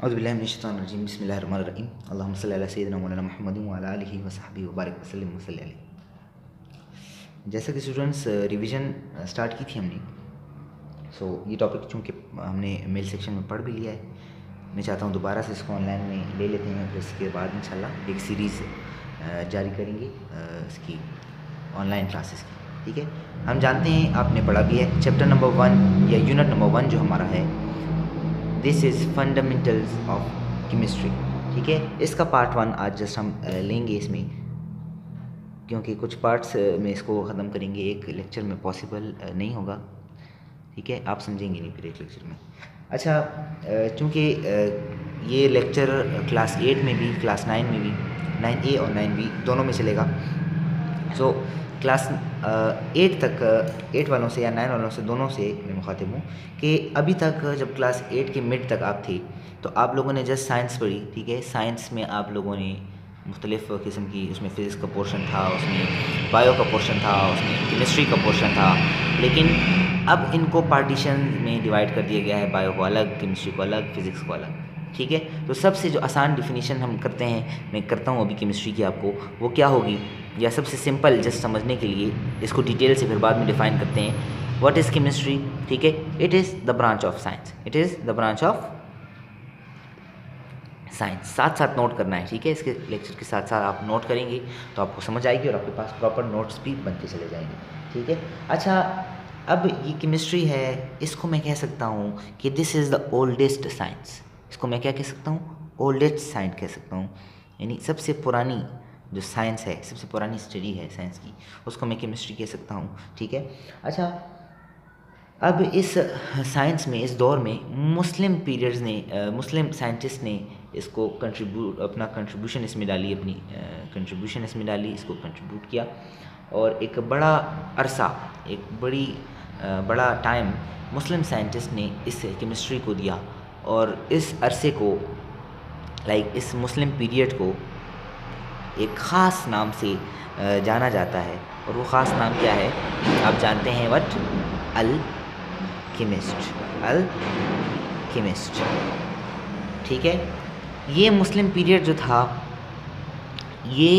औज़ुबिल्लाहिमिनश्शैतानिर्रजीम बिस्मिल्लाहिर्रहमानिर्रहीम अल्लाहुम्मा सल्लि अला सय्यिदिना मौलाना मुहम्मदिन व अला आलिहि व सहबिहि व बारिक वसल्लिम वसल्लि अलैहि। जैसा कि स्टूडेंट्स रिवीजन स्टार्ट की थी हमने, सो ये टॉपिक चूँकि हमने मेल सेक्शन में पढ़ भी लिया है, मैं चाहता हूँ दोबारा से इसको ऑनलाइन में ले लेते हैं, फिर इसके बाद इंशाल्लाह एक सीरीज़ जारी करेंगे इसकी ऑनलाइन क्लासेस की। ठीक है, हम जानते हैं, आपने पढ़ा भी है, चैप्टर नंबर 1 या यूनिट नंबर 1 जो हमारा है, this is fundamentals of chemistry. ठीक है, इसका पार्ट 1 आज जस्ट हम लेंगे इसमें, क्योंकि कुछ पार्ट्स में इसको ख़त्म करेंगे, एक लेक्चर में पॉसिबल नहीं होगा। ठीक है, आप समझेंगे नहीं फिर एक लेक्चर में। अच्छा, चूँकि ये लेक्चर क्लास 8 में भी, क्लास 9 में भी, 9A और 9B दोनों में चलेगा। सो क्लास 8 तक, 8 वालों से या 9 वालों से, दोनों से मैं मुखातिब हूँ कि अभी तक जब क्लास 8 के मिड तक आप थे तो आप लोगों ने जस्ट साइंस पढ़ी। ठीक है, साइंस में आप लोगों ने मुख्तलिफ़ किस्म की, उसमें फ़िज़िक्स का पोर्शन था, उसमें बायो का पोर्शन था, उसमें केमिस्ट्री का पोर्शन था, लेकिन अब इनको पार्टीशन में डिवाइड कर दिया गया है, बायो को अलग, केमिस्ट्री को अलग, फ़िज़िक्स को अलग। ठीक है, तो सबसे जो आसान डिफिनीशन हम करते हैं, मैं करता हूँ अभी केमिस्ट्री की आपको, वो क्या होगी, या सबसे सिंपल जस्ट समझने के लिए इसको डिटेल से फिर बाद में डिफ़ाइन करते हैं। What is chemistry? ठीक है, it is the branch of science, it is the branch of science. साथ साथ नोट करना है। ठीक है, इसके लेक्चर के साथ साथ आप नोट करेंगे तो आपको समझ आएगी और आपके पास प्रॉपर नोट्स भी बनते चले जाएंगे। ठीक है, अच्छा, अब ये केमिस्ट्री है, इसको मैं कह सकता हूँ कि this is the oldest science. इसको मैं क्या कह सकता हूँ? ओल्डेस्ट साइंस कह सकता हूँ, यानी सबसे पुरानी जो साइंस है, सबसे पुरानी स्टडी है साइंस की, उसको मैं केमिस्ट्री कह सकता हूँ। ठीक है, अच्छा, अब इस साइंस में, इस दौर में मुस्लिम पीरियड्स ने, मुस्लिम साइंटिस्ट ने इसको अपना कंट्रीब्यूशन इसमें डाली, अपनी कंट्रीब्यूशन इसमें डाली, इसको कंट्रीब्यूट किया, और एक बड़ा अरसा, एक बड़ा टाइम मुस्लिम साइंटिस्ट ने इस केमिस्ट्री को दिया, और इस अरसे को, इस मुस्लिम पीरियड को एक ख़ास नाम से जाना जाता है, और वो ख़ास नाम क्या है? आप जानते हैं, व्हाट? Al chemist. ठीक है, ये मुस्लिम पीरियड जो था, ये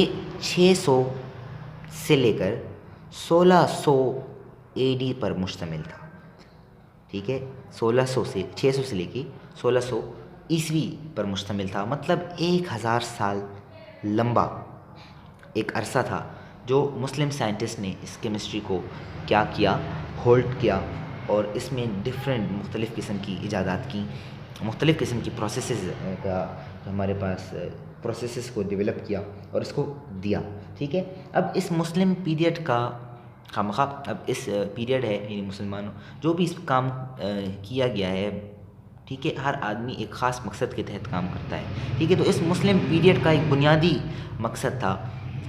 600 से लेकर 1600 AD पर मुश्तमिल था। ठीक है, 600 से लेकर 1600 ईस्वी पर मुश्तमिल था, मतलब 1000 साल लंबा एक अरसा था जो मुस्लिम साइंटिस्ट ने इस केमिस्ट्री को क्या किया? होल्ड किया, और इसमें डिफरेंट मुख्तलिफ़ किस्म की इजादात की, मुख्तलिफ़ किस्म की प्रोसेसेस का हमारे पास प्रोसेसेस को डेवलप किया और इसको दिया। ठीक है, अब इस मुस्लिम पीरियड का खामखा, अब इस पीरियड है, यानी मुसलमानों जो भी इस काम किया गया है, ठीक है, हर आदमी एक ख़ास मकसद के तहत काम करता है। ठीक है, तो इस मुस्लिम पीरियड का एक बुनियादी मकसद था,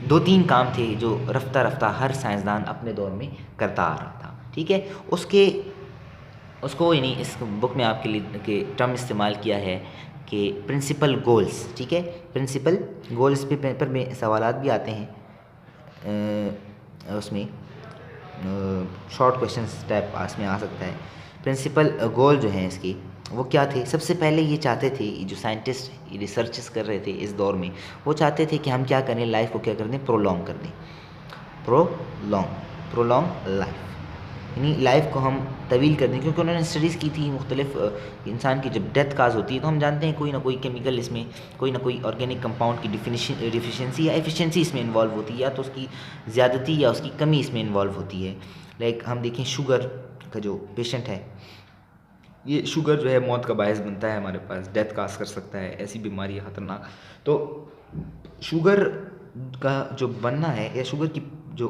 2-3 काम थे जो रफ्ता रफ्ता हर साइंसदान अपने दौर में करता आ रहा था। ठीक है, उसको यानी इस बुक में आपके लिए के टर्म इस्तेमाल किया है कि प्रिंसिपल गोल्स। ठीक है, प्रिंसिपल गोल्स पे पेपर में सवालात भी आते हैं, उसमें शॉर्ट क्वेश्चन टाइप इसमें आ सकता है। प्रिंसिपल गोल जो हैं इसके, वो क्या थे? सबसे पहले ये चाहते थे, ये जो साइंटिस्ट ये रिसर्चेस कर रहे थे इस दौर में, वो चाहते थे कि हम क्या करें, लाइफ को क्या कर दें, प्रोलॉन्ग कर दें, प्रोलॉन्ग लाइफ, यानी लाइफ को हम तवील कर दें, क्योंकि उन्होंने स्टडीज़ की थी मुख्तलिफ इंसान की जब डेथ काज होती है तो हम जानते हैं कोई ना कोई केमिकल इसमें, कोई ना कोई ऑर्गेनिक कंपाउंड की डिफिशिएंसी या एफिशिएंसी इसमें इन्वॉल्व होती है, या तो उसकी ज़्यादती या उसकी कमी इसमें इन्वॉल्व होती है। हम देखें शुगर का जो पेशेंट है, ये शुगर जो है मौत का बायस बनता है, हमारे पास डेथ काज कर सकता है, ऐसी बीमारी है ख़तरनाक। तो शुगर का जो बनना है, या शुगर की जो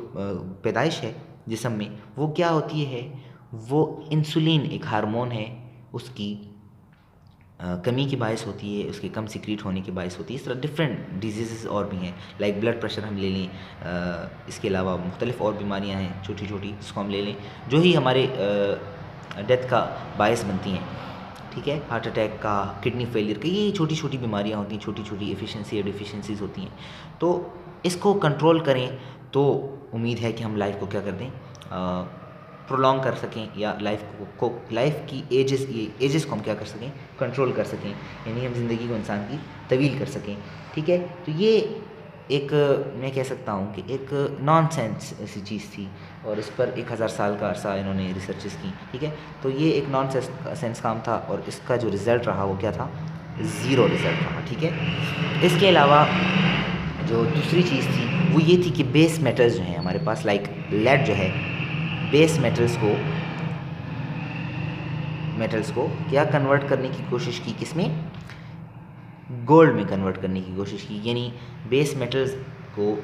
पैदाइश है जिस्म में, वो क्या होती है? वो इंसुलिन एक हार्मोन है, उसकी कमी की बायस होती है, उसके कम सिक्रीट होने की बायस होती है। इस तरह डिफरेंट डिजीज़ और भी हैं, ब्लड प्रेशर हम ले लें, इसके अलावा मुख्तलिफ और बीमारियां हैं छोटी छोटी, जिसको हम ले लें, जो ही हमारे डेथ का बायस बनती हैं। ठीक है, हार्ट अटैक का, किडनी फेलियर का, ये छोटी छोटी बीमारियां होती हैं, छोटी छोटी एफिशिएंसी या डिफिशिएंसीज होती हैं। तो इसको कंट्रोल करें तो उम्मीद है कि हम लाइफ को क्या कर दें, प्रोलॉन्ग कर सकें या लाइफ की एजेस को हम क्या कर सकें, कंट्रोल कर सकें, यानी हम ज़िंदगी को इंसान की तवील कर सकें। ठीक है, तो ये एक मैं कह सकता हूँ कि एक नॉनसेंस ऐसी चीज़ थी और इस पर 1000 साल का अरसा इन्होंने रिसर्चेस की। ठीक है, तो ये एक नॉन सेंस काम था और इसका जो रिज़ल्ट रहा वो क्या था, ज़ीरो रिज़ल्ट रहा। ठीक है, इसके अलावा जो दूसरी चीज़ थी वो ये थी कि बेस मेटल्स जो हैं हमारे पास, लाइक लेड जो है, बेस मेटल्स को क्या कन्वर्ट करने की कोशिश की, किसमें, गोल्ड में कन्वर्ट करने की कोशिश की। यानी बेस मेटल्स को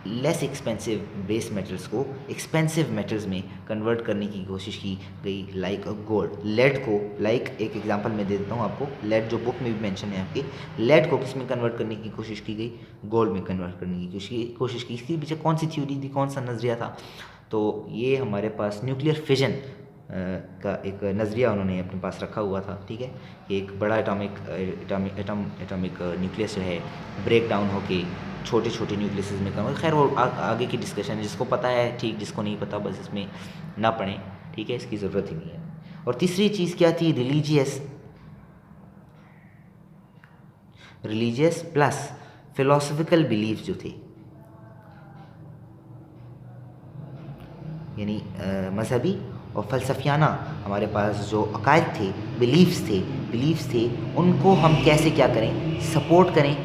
लेस एक्सपेंसिव बेस मेटल्स को एक्सपेंसिव मेटल्स में कन्वर्ट करने की कोशिश की गई, लाइक गोल्ड। लेड को, लाइक एक एग्जांपल मैं दे देता हूँ आपको, लेड जो बुक में भी मेंशन है आपके, लेड को किस में कन्वर्ट करने की कोशिश की गई, गोल्ड में कन्वर्ट करने की कोशिश की। इसके पीछे कौन सी थ्योरी थी, कौन सा नज़रिया था, तो ये हमारे पास न्यूक्लियर फिजन का एक नज़रिया उन्होंने अपने पास रखा हुआ था। ठीक है, कि एक बड़ा एटॉमिक न्यूक्लियस जो है ब्रेक डाउन होके छोटे छोटे न्यूक्लियस में कन्वर्ट, खैर वो आगे की डिस्कशन है, जिसको पता है ठीक, जिसको नहीं पता बस इसमें ना पढ़ें। ठीक है, इसकी ज़रूरत ही नहीं है। और तीसरी चीज़ क्या थी, रिलीजियस प्लस फिलोसफिकल बिलीफ जो थे, यानी मजहबी और फ़लसफियाना हमारे पास जो अकायद थे, बिलीफ्स थे, उनको हम कैसे क्या करें, सपोर्ट करें,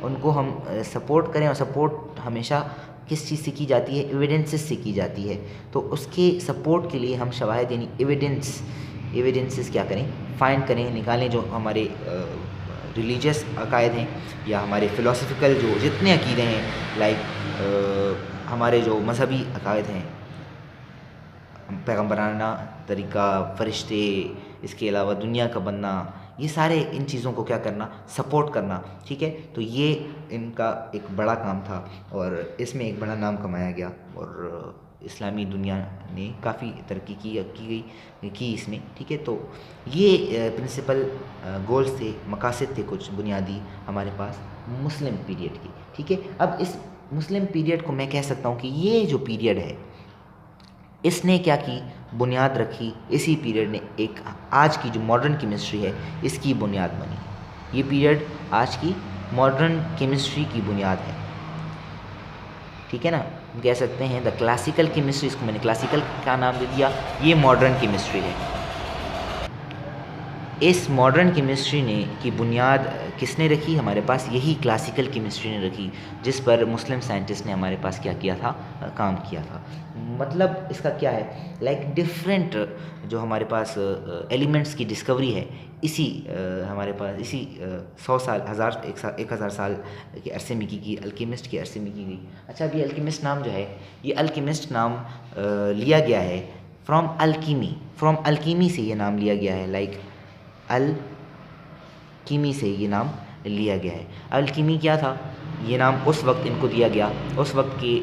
उनको हम सपोर्ट करें। और सपोर्ट हमेशा किस चीज़ से की जाती है, एविडेंसेस से की जाती है। तो उसके सपोर्ट के लिए हम शवाहिद यानी एविडेंसेस क्या करें, फाइंड करें, निकालें, जो हमारे रिलीजियस अकायद हैं या हमारे फ़िलोसफिकल जो जितने अकीदे हैं, लाइक हमारे जो मजहबी अकायद हैं, पैगम्बराना तरीका, फ़रिश्ते, इसके अलावा दुनिया का बनना, ये सारे इन चीज़ों को क्या करना, सपोर्ट करना। ठीक है, तो ये इनका एक बड़ा काम था और इसमें एक बड़ा नाम कमाया गया और इस्लामी दुनिया ने काफ़ी तरक्की की इसमें। ठीक है, तो ये प्रिंसिपल गोल्स थे, मकासद थे कुछ बुनियादी हमारे पास मुस्लिम पीरियड की। ठीक है, अब इस मुस्लिम पीरियड को मैं कह सकता हूँ कि ये जो पीरियड है, इसने क्या की, बुनियाद रखी। इसी पीरियड ने एक आज की जो मॉडर्न केमिस्ट्री है इसकी बुनियाद बनी। ये पीरियड आज की मॉडर्न केमिस्ट्री की बुनियाद है। ठीक है ना, हम कह सकते हैं द क्लासिकल केमिस्ट्री, इसको मैंने क्लासिकल का नाम दे दिया, ये मॉडर्न केमिस्ट्री है। इस मॉडर्न केमिस्ट्री ने की बुनियाद किसने रखी, हमारे पास यही क्लासिकल केमिस्ट्री ने रखी, जिस पर मुस्लिम साइंटिस्ट ने हमारे पास क्या किया था, काम किया था। मतलब इसका क्या है, लाइक डिफरेंट जो हमारे पास एलिमेंट्स की डिस्कवरी है, इसी हमारे पास इसी 100 साल, 1000 साल के अरसे में की गई, अल्केमिस्ट के अरसे में की गई। अच्छा, अभी अल्केमिस्ट नाम जो है, ये अल्केमिस्ट नाम लिया गया है फ्रॉम अल्कीमी से ये नाम लिया गया है, लाइक अल्कीमी से ये नाम लिया गया है। अल्कीमी क्या था, ये नाम उस वक्त इनको दिया गया, उस वक्त के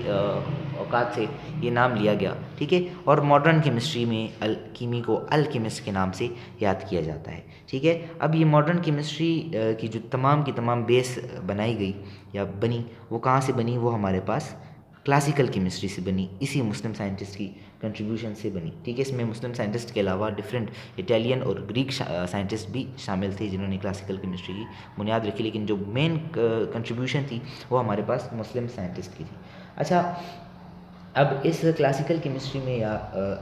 औकात से ये नाम लिया गया। ठीक है, और मॉडर्न केमिस्ट्री में अल्कीमी को अल्केमिस्ट के नाम से याद किया जाता है। ठीक है, अब ये मॉडर्न केमिस्ट्री की जो तमाम की तमाम बेस बनाई गई या बनी, वो कहाँ से बनी, वो हमारे पास क्लासिकल केमिस्ट्री से बनी, इसी मुस्लिम साइंटिस्ट की कंट्रीब्यूशन से बनी। ठीक है, इसमें मुस्लिम साइंटिस्ट के अलावा डिफरेंट इटालियन और ग्रीक साइंटिस्ट भी शामिल थे जिन्होंने क्लासिकल केमिस्ट्री की बुनियाद रखी, लेकिन जो मेन कंट्रीब्यूशन थी वो हमारे पास मुस्लिम साइंटिस्ट की थी। अच्छा, अब इस क्लासिकल केमिस्ट्री में या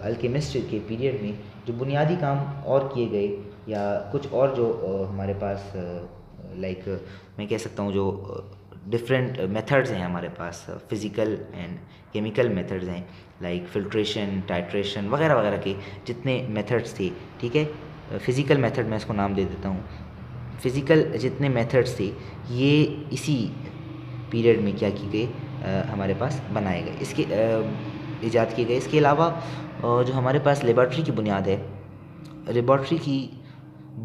अल्केमिस्ट के पीरियड में जो बुनियादी काम और किए गए या कुछ और जो हमारे पास लाइक मैं कह सकता हूँ जो डिफरेंट मेथड्स हैं हमारे पास, फिज़िकल एंड केमिकल मेथड्स हैं, लाइक फिल्ट्रेशन, टाइट्रेशन वगैरह वगैरह के जितने मेथड्स थे। ठीक है, फ़िज़िकल मेथड मैं इसको नाम दे देता हूँ, फ़िज़िकल जितने मेथड्स थे ये इसी पीरियड में क्या की गई, हमारे पास बनाए गए, इसके ईजाद किए गए। इसके अलावा जो हमारे पास लेबॉर्ट्री की बुनियाद है, लेबॉर्ट्री की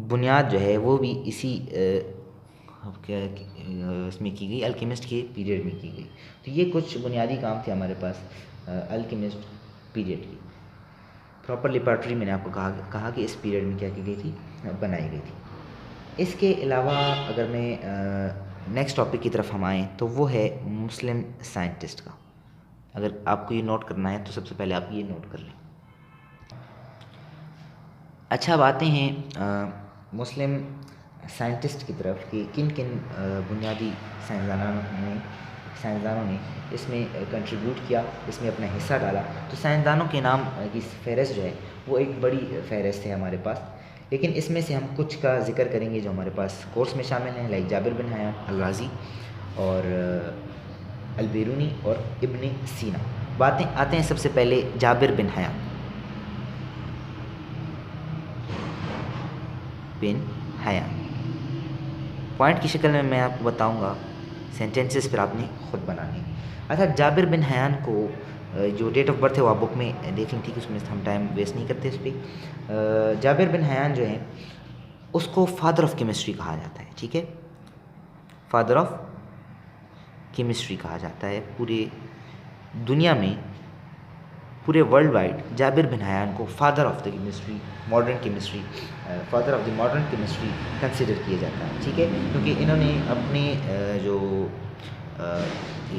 बुनियाद जो है वो भी इसी इसमें की गई, अल्केमिस्ट के पीरियड में की गई। तो ये कुछ बुनियादी काम थे हमारे पास अल्केमिस्ट पीरियड की। प्रॉपर लेबॉर्ट्री मैंने आपको कहा कि इस पीरियड में क्या की गई थी, बनाई गई थी। इसके अलावा अगर मैं नेक्स्ट टॉपिक की तरफ हम आएँ तो वो है मुस्लिम साइंटिस्ट का, अगर आपको ये नोट करना है तो सबसे पहले आप ये नोट कर लें। अच्छा, अब आते हैं मुस्लिम साइंटिस्ट की तरफ कि किन किन बुनियादी साइंसदानों ने इसमें कंट्रीब्यूट किया, इसमें अपना हिस्सा डाला। तो साइंसदानों के नाम की फ़हरिस्त जो है वो एक बड़ी फ़हरिस्त है हमारे पास, लेकिन इसमें से हम कुछ का जिक्र करेंगे जो हमारे पास कोर्स में शामिल हैं, लाइक जाबिर बिन हयान अल राज़ी और अल बिरूनी और इब्न सीना। बातें आते हैं सबसे पहले जाबिर बिन हयान पॉइंट की शक्ल में मैं आपको बताऊंगा, सेंटेंसेस फिर आपने खुद बनाने। अच्छा, जाबिर बिन हयान को जो डेट ऑफ बर्थ है वो आप बुक में देख लें, ठीक है, उसमें हम टाइम वेस्ट नहीं करते इस पर। जाबिर बिन हयान जो है उसको फादर ऑफ केमिस्ट्री कहा जाता है, ठीक है, फादर ऑफ केमिस्ट्री कहा जाता है। पूरे दुनिया में, पूरे world wide Jabir bin Hayyan को father of the chemistry, modern chemistry, father of the modern chemistry consider किया जाता है, ठीक है, क्योंकि इन्होंने अपने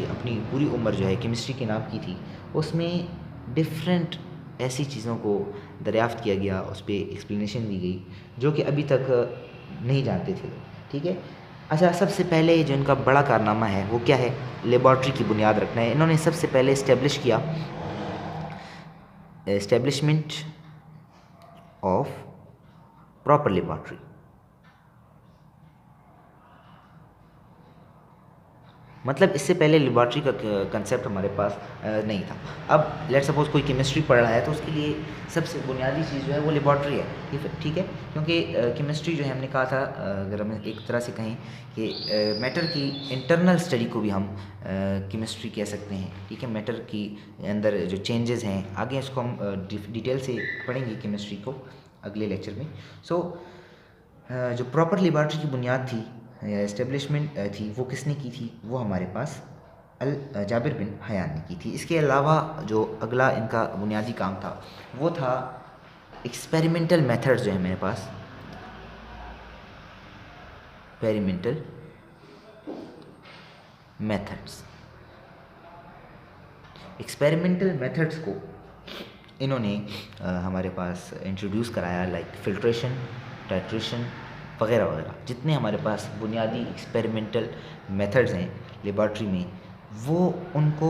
अपनी पूरी उम्र जो है केमिस्ट्री के नाम की थी, उसमें डिफरेंट ऐसी चीज़ों को दरियाफ़्त किया गया, उस पर एक्सप्लेनेशन दी गई जो कि अभी तक नहीं जानते थे, ठीक है। अच्छा, सबसे पहले जो इनका बड़ा कारनामा है वो क्या है? लेबॉर्ट्री की बुनियाद रखना है। इन्होंने सबसे पहले इस्टेब्लिश किया एस्टेब्लिशमेंट ऑफ प्रॉपर लेबॉर्ट्री। मतलब इससे पहले लेबॉर्ट्री का कंसेप्ट हमारे पास नहीं था। अब लेट सपोज कोई केमिस्ट्री पढ़ रहा है तो उसके लिए सबसे बुनियादी चीज़ जो है वो लेबॉर्ट्री है, ठीक है, क्योंकि केमिस्ट्री जो है हमने कहा था, अगर हम एक तरह से कहें कि मैटर की इंटरनल स्टडी को भी हम केमिस्ट्री कह सकते हैं, ठीक है। मैटर की अंदर जो चेंजेस हैं, आगे इसको हम डिटेल से पढ़ेंगे केमिस्ट्री को अगले लेक्चर में। सो जो प्रॉपर लेबॉर्ट्री की बुनियाद थी या इस्टेब्लिशमेंट थी वो किसने की थी? वो हमारे पास जाबिर बिन हयान ने की थी। इसके अलावा जो अगला इनका बुनियादी काम था वो था एक्सपेरिमेंटल मेथड्स जो है मेरे पास, एक्सपेरिमेंटल मेथड्स। एक्सपेरिमेंटल मेथड्स को इन्होंने हमारे पास इंट्रोड्यूस कराया, लाइक फिल्ट्रेशन, टाइट्रेशन वगैरह वगैरह। जितने हमारे पास बुनियादी एक्सपेरिमेंटल मेथड्स हैं लेबॉर्ट्री में, वो उनको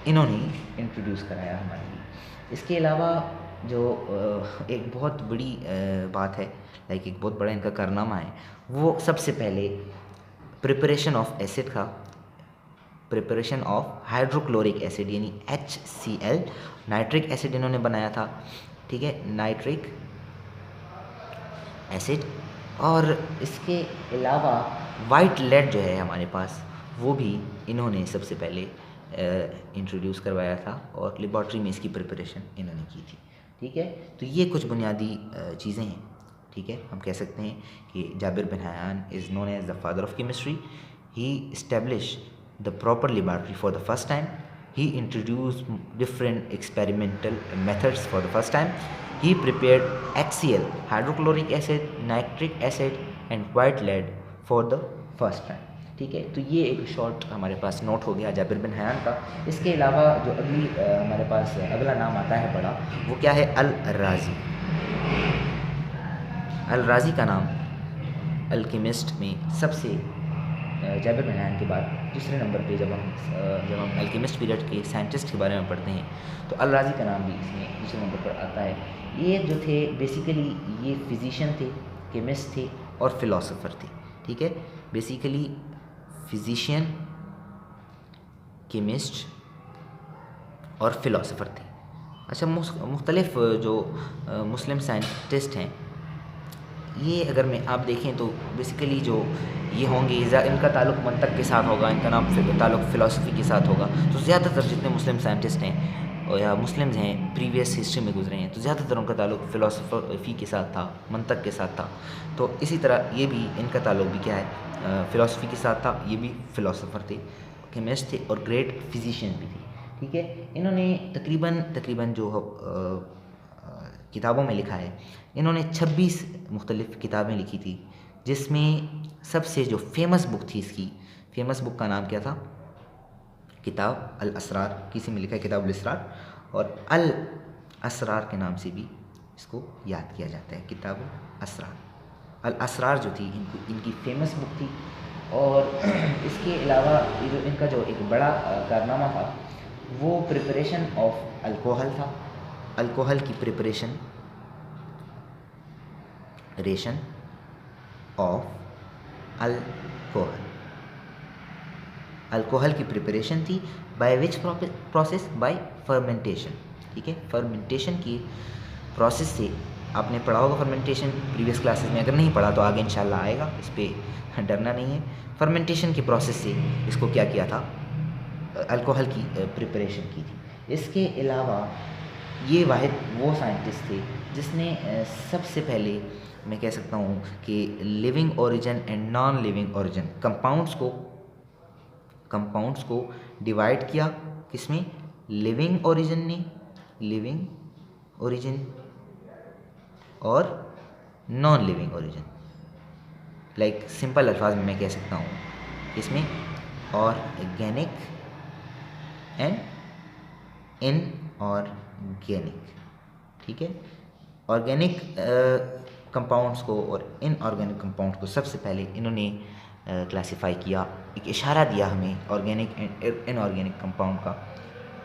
इन्होंने इंट्रोड्यूस कराया हमारे लिए। इसके अलावा जो एक बहुत बड़ी बात है, लाइक एक बहुत बड़ा इनका कारनामा है, वो सबसे पहले प्रिपरेशन ऑफ एसिड का, प्रिपरेशन ऑफ हाइड्रोक्लोरिक एसिड यानी HCl, नाइट्रिक एसिड इन्होंने बनाया था, ठीक है, नाइट्रिक एसिड। और इसके अलावा वाइट लेड जो है हमारे पास, वो भी इन्होंने सबसे पहले इंट्रोड्यूस करवाया था और लेबॉर्ट्री में इसकी प्रिपरेशन इन्होंने की थी, ठीक है। तो ये कुछ बुनियादी चीज़ें हैं, ठीक है। हम कह सकते हैं कि Jabir bin Hayyan is known as the father of chemistry. He establish the proper laboratory for the first time. He introduced different experimental methods for the first time. He prepared HCl, hydrochloric acid, nitric acid and white lead for the first time, ठीक है। तो ये एक short हमारे पास note हो गया Jabir bin Hayyan का। इसके अलावा जो हमारे पास अगला नाम आता है बड़ा, वो क्या है? अल राज़ी। अल राज़ी का नाम अल्केमिस्ट में सबसे जाबिर बिन हयान के बाद दूसरे नंबर पे जब हम अल्केमिस्ट पीरियड के साइंटिस्ट के बारे में पढ़ते हैं तो अल राज़ी का नाम भी इसमें दूसरे नंबर पर आता है। ये जो थे बेसिकली ये फिजिशियन थे, केमिस्ट थे और फिलोसोफर थे, ठीक है। बेसिकली फिजिशियन, केमिस्ट और फिलोसोफर थे। अच्छा, मुख्तलिफ जो मुस्लिम साइंटिस्ट हैं, ये अगर मैं आप देखें तो बेसिकली जो ये होंगे, इनका ताल्लुक मंतक के साथ होगा, इनका नाम ताल्लुक फ़िलासफ़ी के साथ होगा। तो ज़्यादातर जितने मुस्लिम साइंटिस्ट हैं या मुस्लिम्स हैं प्रीवियस हिस्ट्री में गुजरे हैं, तो ज़्यादातर उनका ताल्लुक फ़िलासफ़ी के साथ था, मंतक के साथ था। तो इसी तरह ये भी, इनका ताल्लुक भी क्या है? फ़िलासफ़ी के साथ था। ये भी फ़िलासफ़र थे, केमिस्ट थे और ग्रेट फिजिशियन भी थे, ठीक है। इन्होंने तकरीबन जो किताबों में लिखा है, इन्होंने 26 मुख्तलिफ़ किताबें लिखी थी, जिसमें सबसे जो फेमस बुक थी, इसकी फेमस बुक का नाम क्या था? किताब अल असरार, किसी में लिखा है किताब अल असरार, और अल असरार के नाम से भी इसको याद किया जाता है, किताब अल असरार। अल असरार जो थी इनकी फेमस बुक थी। और इसके अलावा ये जो इनका जो एक बड़ा कारनामा था वो प्रिपरेशन ऑफ अल्कोहल था। अल्कोहल की प्रिपरेशन ऑफ अल्कोहल, अल्कोहल की प्रिपरेशन थी। By which process? Bye fermentation. ठीक है, फर्मेंटेशन की प्रोसेस से आपने पढ़ा होगा फर्मेंटेशन प्रीवियस क्लासेस में, अगर नहीं पढ़ा तो आगे इंशाल्लाह आएगा, इस पर डरना नहीं है। फर्मेंटेशन की प्रोसेस से इसको क्या किया था, अल्कोहल की प्रिपरेशन की थी। इसके अलावा ये वाहिद वो साइंटिस्ट थे जिसने सबसे पहले मैं कह सकता हूँ कि living origin and non living origin compounds को डिवाइड किया। किसमें? लिविंग ओरिजिन ने, लिविंग ओरिजिन और non living origin. Like simple अल्फाज में मैं कह सकता हूँ इसमें ऑर्गेनिक एंड इनऑर्गेनिक। ठीक है, ऑर्गेनिक कंपाउंड्स को और इनऑर्गेनिक कंपाउंड्स को सबसे पहले इन्होंने क्लासिफाई किया, एक इशारा दिया हमें ऑर्गेनिक एंड इनऑर्गेनिक कंपाउंड का।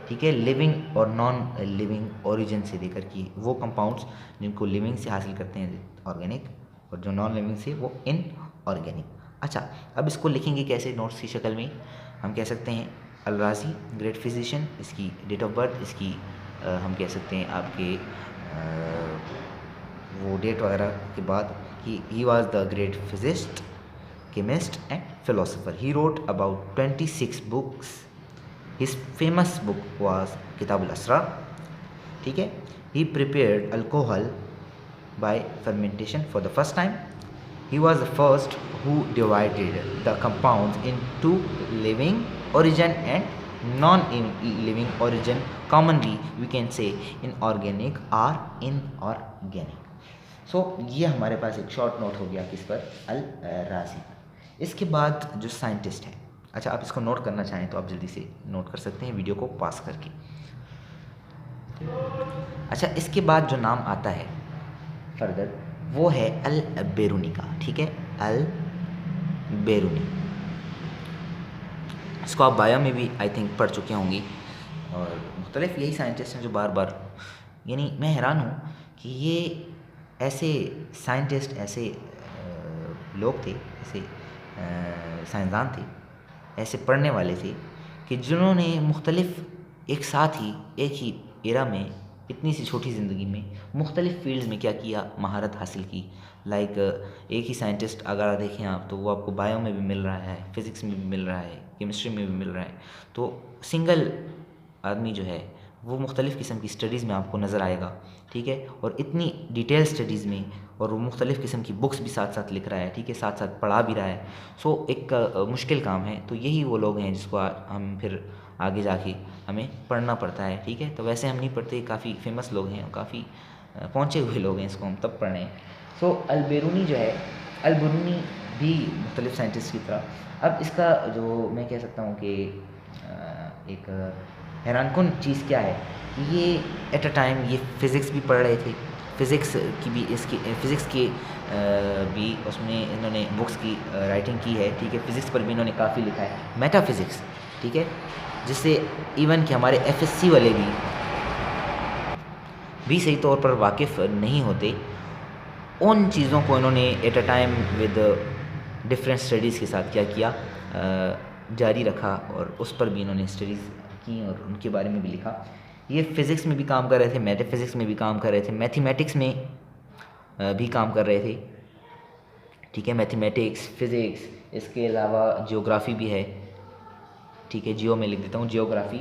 ठीक है, लिविंग और नॉन लिविंग ओरिजिन से लेकर के वो कंपाउंड्स जिनको लिविंग से हासिल करते हैं ऑर्गेनिक, और जो नॉन लिविंग से वो इनऑर्गेनिक। अच्छा, अब इसको लिखेंगे कैसे नोट्स की शक्ल में? हम कह सकते हैं अल राज़ी ग्रेट फिजिशियन, इसकी डेट ऑफ बर्थ, इसकी हम कह सकते हैं आपके वो डेट वगैरह के बाद कि he was the great physicist, chemist and philosopher. He wrote about 26 books. His famous book was Kitab al-Asrar. ठीक है, he prepared alcohol by fermentation for the first time. He was the first who divided the compounds into living origin and non-living origin. Commonly we can say inorganic or inorganic. So ये हमारे पास एक short note हो गया किस पर? अल राज़ी। इसके बाद जो साइंटिस्ट है, अच्छा आप इसको नोट करना चाहें तो आप जल्दी से नोट कर सकते हैं वीडियो को पास करके। अच्छा, इसके बाद जो नाम आता है फर्दर वो है अल बेरूनी का। ठीक है, अल बेरूनी, इसको आप बायो में भी आई थिंक पढ़ चुके होंगे, और मुख्तलिफ यही साइंटिस्ट हैं जो बार बार, यानी मैं हैरान हूँ कि ये ऐसे साइंटिस्ट, ऐसे लोग थे, ऐसे साइंसदान थे, ऐसे पढ़ने वाले थे कि जिन्होंने मुख्तलिफ एक साथ ही एक ही एरा में इतनी सी छोटी ज़िंदगी में मुख्तलिफ फील्ड्स में क्या किया, महारत हासिल की। लाइक एक ही साइंटिस्ट अगर देखें आप तो वो आपको बायो में भी मिल रहा है, फिज़िक्स में भी मिल रहा है, केमिस्ट्री में भी मिल रहा है। तो सिंगल आदमी जो है वो मुख्तलिफ़ किस्म की स्टडीज़ में आपको नज़र आएगा। ठीक है, और इतनी डिटेल स्टडीज़ में, और वो मुख्तलिफ़ किस्म की बुक्स भी साथ साथ लिख रहा है। ठीक है, साथ साथ पढ़ा भी रहा है। सो एक मुश्किल काम है। तो यही वो लोग हैं जिसको हम फिर आगे जाके हमें पढ़ना पड़ता है। ठीक है, तो वैसे हम नहीं पढ़ते, काफ़ी फेमस लोग हैं और काफ़ी पहुँचे हुए लोग हैं, इसको हम तब पढ़ रहे हैं। सो अल बेरूनी जो है, अल बेरूनी भी मुख्तलिफ़ साइंटिस्ट की तरह। अब इसका जो मैं कह सकता हूँ कि एक हैरानकुन चीज़ क्या है कि ये एट अ टाइम ये फ़िज़िक्स भी पढ़ रहे थे, फ़िज़िक्स की भी इसकी फ़िज़िक्स के भी उसमें इन्होंने बुक्स की राइटिंग की है। ठीक है, फ़िज़िक्स पर भी इन्होंने काफ़ी लिखा है, मेटाफ़िज़िक्स। ठीक है, जिससे इवन कि हमारे एफएससी वाले भी सही तौर पर वाकिफ़ नहीं होते, उन चीज़ों को इन्होंने at a time with different studies के साथ क्या किया, जारी रखा, और उस पर भी इन्होंने स्टडीज़ की और उनके बारे में भी लिखा। ये फ़िज़िक्स में भी काम कर रहे थे, मेटाफिज़िक्स में भी काम कर रहे थे, मैथमेटिक्स में भी काम कर रहे थे। ठीक है, मैथमेटिक्स, फ़िज़िक्स, इसके अलावा जियोग्राफ़ी भी है। ठीक है, जियो में लिख देता हूँ, जियोग्राफ़ी।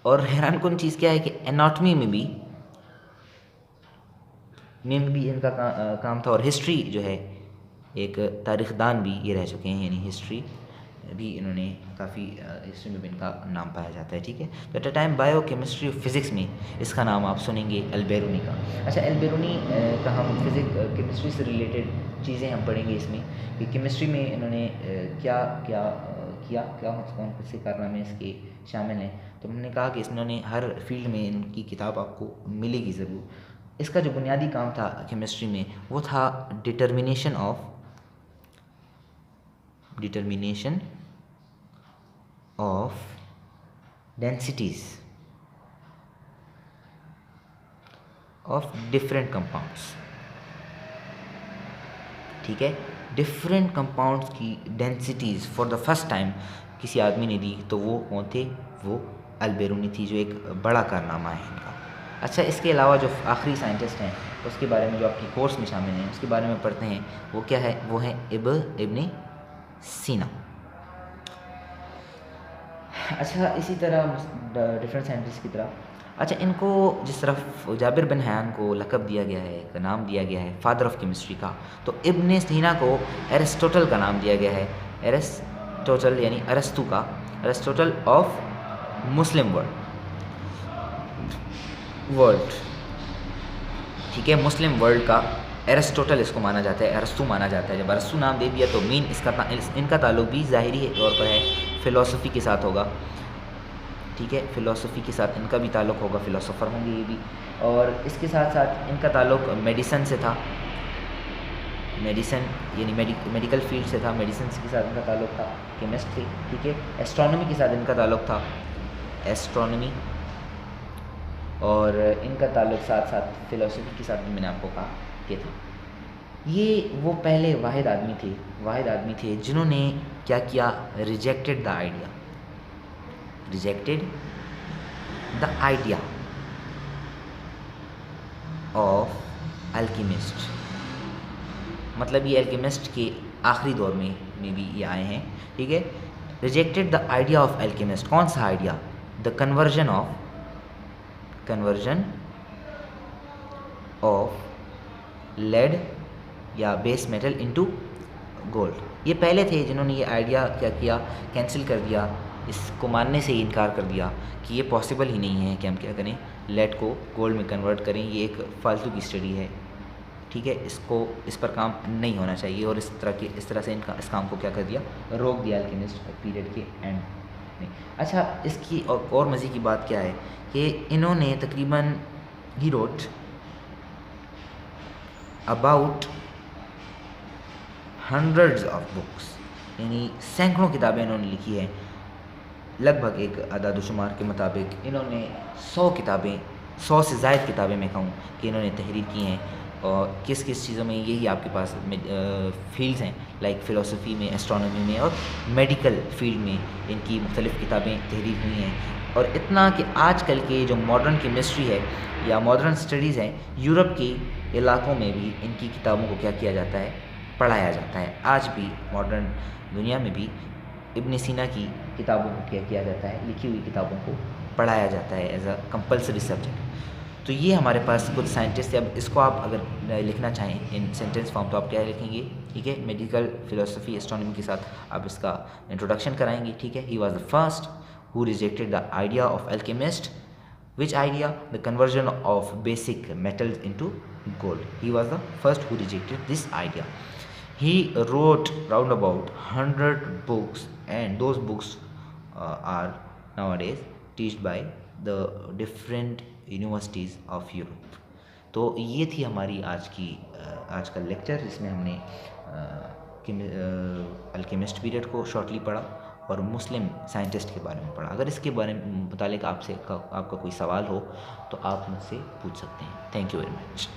और हैरानकुन चीज़ क्या है कि एनाटॉमी में भी इनका काम था। और हिस्ट्री जो है, एक तारीख़दान भी ये रह चुके हैं, यानी हिस्ट्री भी इन्होंने काफ़ी, हिस्ट्री में भी इनका नाम पाया जाता है। ठीक है, तो at a time bio, chemistry और फिज़िक्स में इसका नाम आप सुनेंगे अल बेरूनी का। अच्छा, अल बेरूनी का हम केमिस्ट्री से रिलेटेड चीज़ें हम पढ़ेंगे इसमें कि केमिस्ट्री में इन्होंने क्या क्या किया, क्या कौन से कारनामे इसके शामिल हैं, तो हमने कहा कि इन्होंने हर फील्ड में इनकी किताब आपको मिलेगी ज़रूर। इसका जो बुनियादी काम था केमिस्ट्री में वो था determination of densities of different compounds. ठीक है, डिफरेंट कंपाउंड्स की densities for the first time किसी आदमी ने दी, तो वो कौन थे? वो अलबेरूनी थी, जो एक बड़ा कारनामा है इनका। अच्छा, इसके अलावा जो आखिरी साइंटिस्ट हैं उसके बारे में जो आपकी कोर्स में शामिल हैं उसके बारे में पढ़ते हैं। वो क्या है? वो है इब्न सीना। अच्छा, इसी तरह डिफरेंट साइंटिस्ट की तरह, अच्छा, इनको जिस तरफ जाबिर बिन हयान को लक़ब दिया गया है, एक नाम दिया गया है फादर ऑफ केमिस्ट्री का, तो इब्न सीना को एरिस्टोटल का नाम दिया गया है। एरिस्टोटल यानी अरस्तु का, एरिस्टोटल ऑफ मुस्लिम वर्ल्ड। ठीक है, मुस्लिम वर्ल्ड का एरिस्टोटल इसको माना जाता है, अरस्तु माना जाता है। जब अरस्तु नाम दे दिया तो इनका ताल्लुक भी ज़ाहिरी तौर पर है फ़िलासफ़ी के साथ होगा। ठीक है, फ़िलासफ़ी के साथ इनका भी ताल्लुक़ होगा, फ़िलासफ़र होंगे ये भी। और इसके साथ साथ इनका ताल्लुक़ मेडिसन से था, मेडिसन यानी मेडिकल फील्ड से था, मेडिसन के साथ इनका ताल्लुक़ था, केमिस्ट थे। ठीक है, एस्ट्रोनॉमी के साथ इनका ताल्लुक़ था, एस्ट्रोनॉमी, और इनका ताल्लुक़ साथ साथ फ़िलासफ़ी के साथ भी मैंने आपको कहा कि था। ये वो पहले वाहिद आदमी थे जिन्होंने क्या किया? Rejected the idea of alchemist. मतलब ये अल्केमिस्ट के आखिरी दौर में भी ये आए हैं। ठीक है, rejected the idea of alchemist. कौन सा idea? The conversion of lead या बेस मेटल इनटू गोल्ड। ये पहले थे जिन्होंने ये आइडिया क्या किया? कैंसिल कर दिया, इसको मानने से ही इनकार कर दिया कि ये पॉसिबल ही नहीं है कि हम क्या करें, लेड को गोल्ड में कन्वर्ट करें, ये एक फालतू की स्टडी है। ठीक है, इस पर काम नहीं होना चाहिए, और इस तरह से इस काम को क्या कर दिया? रोक दिया अल्केमिस्ट पीरियड के एंड में। अच्छा, इसकी और मज़े की बात क्या है कि इन्होंने तकरीबन he wrote about hundreds of books, यानी सैकड़ों किताबें इन्होंने लिखी है। लगभग एक आदाद-ओ-शुमार के मुताबिक इन्होंने 100 से ज़ायद किताबें मैं कहूँ कि इन्होंने तहरीर की हैं। और किस चीज़ों में? यही आपके पास फील्ड्स हैं, लाइक फ़िलासफ़ी में, एस्ट्रोनॉमी में और मेडिकल फील्ड में इनकी मुख्तलिफ़ किताबें तहरीर हुई हैं। और इतना कि आजकल के जो मॉडर्न केमिस्ट्री है या मॉडर्न स्टडीज़ हैं, यूरोप के इलाकों में भी इनकी किताबों को क्या किया जाता है? पढ़ाया जाता है। आज भी मॉडर्न दुनिया में भी इब्न सीना की किताबों को क्या किया जाता है? लिखी हुई किताबों को पढ़ाया जाता है एज अ कंपलसरी सब्जेक्ट। तो ये हमारे पास कुछ साइंटिस्ट है। अब इसको आप अगर लिखना चाहें इन सेंटेंस फॉर्म तो आप क्या लिखेंगे? ठीक है, मेडिकल, फ़िलासफ़ी, एस्ट्रोनॉमी के साथ आप इसका इंट्रोडक्शन कराएंगे। ठीक है, he was the first who rejected the idea of alchemist. Which idea? The conversion of basic metals into gold. He was the first who rejected this idea. He wrote round about 100 books, and those books are nowadays taught by the different universities of Europe. तो ये थी हमारी आज का lecture, जिसमें हमने alchemist period को shortly पढ़ा और मुस्लिम साइंटिस्ट के बारे में पढ़ा। अगर इसके बारे में मुतालिक आपका कोई सवाल हो तो आप मुझसे पूछ सकते हैं। Thank you very much.